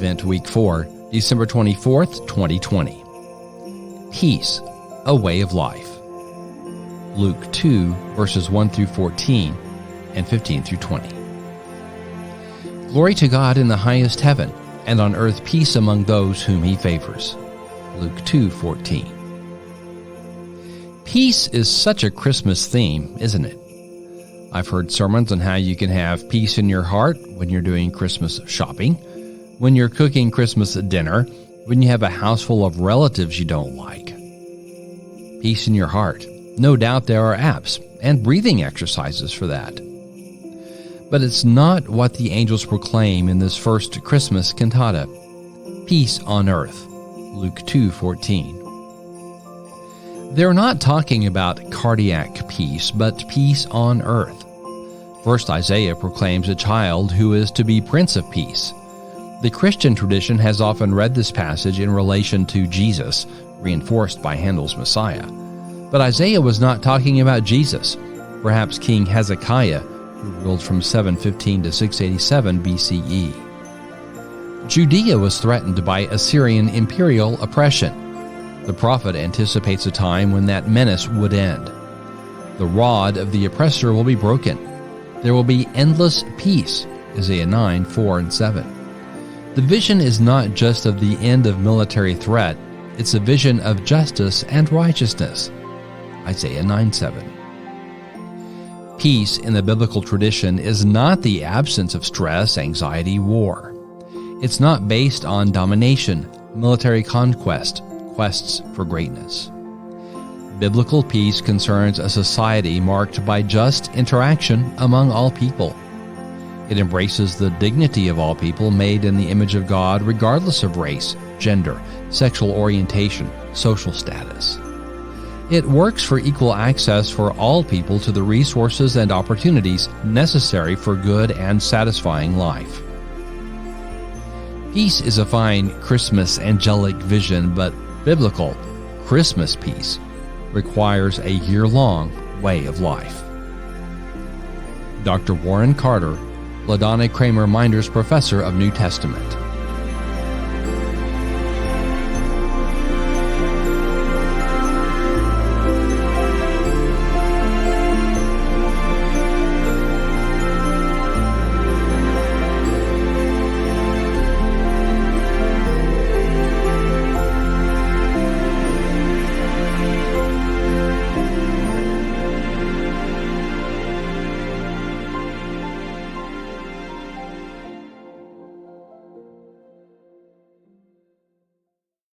Advent Week 4, December 24th, 2020. Peace, a way of life. Luke 2, verses 1 through 14 and 15 through 20. Glory to God in the highest heaven, and on earth peace among those whom he favors. Luke 2:14. Peace is such a Christmas theme, isn't it? I've heard sermons on how you can have peace in your heart when you're doing Christmas shopping, when you're cooking Christmas dinner, when you have a house full of relatives you don't like. Peace in your heart. No doubt there are apps and breathing exercises for that. But it's not what the angels proclaim in this first Christmas cantata. Peace on earth. Luke 2:14. They're not talking about cardiac peace, but peace on earth. First, Isaiah proclaims a child who is to be Prince of Peace. The Christian tradition has often read this passage in relation to Jesus, reinforced by Handel's Messiah. But Isaiah was not talking about Jesus, perhaps King Hezekiah, who ruled from 715 to 687 BCE. Judea was threatened by Assyrian imperial oppression. The prophet anticipates a time when that menace would end. The rod of the oppressor will be broken. There will be endless peace, Isaiah 9, 4 and 7. The vision is not just of the end of military threat, it's a vision of justice and righteousness, Isaiah 9:7. Peace in the biblical tradition is not the absence of stress, anxiety, war. It's not based on domination, military conquest, quests for greatness. Biblical peace concerns a society marked by just interaction among all people. It embraces the dignity of all people made in the image of God regardless of race, gender, sexual orientation, social status. It works for equal access for all people to the resources and opportunities necessary for good and satisfying life. Peace is a fine Christmas angelic vision, but biblical Christmas peace requires a year-long way of life. Dr. Warren Carter, LaDonna Kramer Meinders Professor of New Testament.